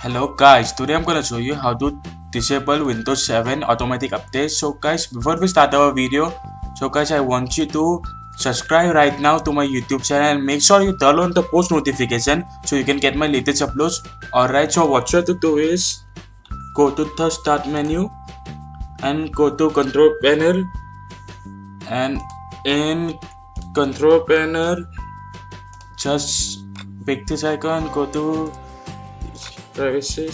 Hello guys, today I'm gonna show you how to disable Windows 7 automatic updates. So guys, before we start our video, I want you to subscribe right now to my YouTube channel and make sure you turn on the post notification so you can get my latest uploads. Alright, so what you have to do is go to the start menu and go to control panel, and in control panel just pick this icon, go to privacy,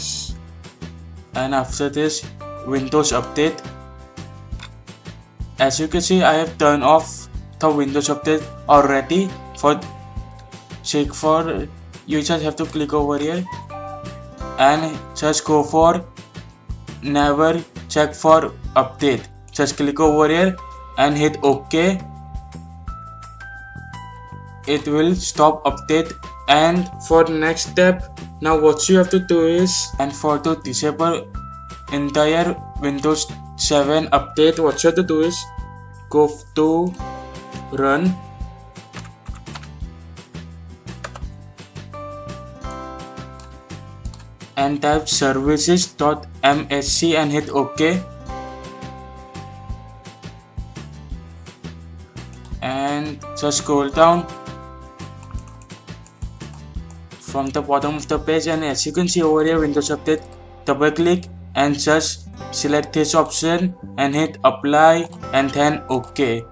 and after this Windows update. As you can see, I have turned off the Windows update already. You just have to click over here and just go for never check for update. Just click over here and hit OK. It will stop update. And for next step, now what you have to do is, and for to disable entire Windows 7 update, what you have to do is go to run and type services.msc and hit OK. And just scroll down from the bottom of the page, and as you can see over here, Windows Update, double click and just select this option and hit apply and then OK.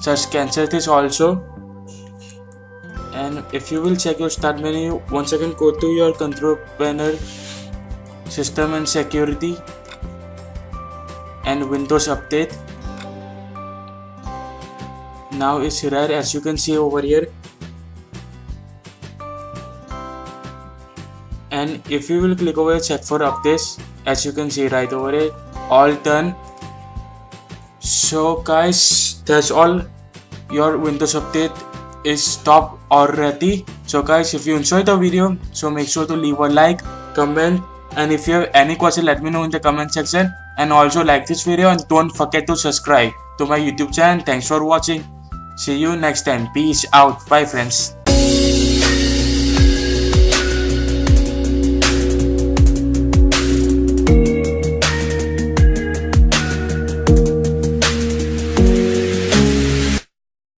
Just cancel this also. And if you will check your start menu, once again go to your control panel, system and security, and Windows Update. Now it's here, as you can see over here. And if you will click over here, check for updates, as you can see right over here, all done. So guys, that's all. Your Windows update is stopped already. So guys, if you enjoyed the video, so make sure to leave a like, comment, and if you have any question, let me know in the comment section. And also like this video and don't forget to subscribe to my YouTube channel. Thanks for watching. See you next time. Peace out. Bye friends.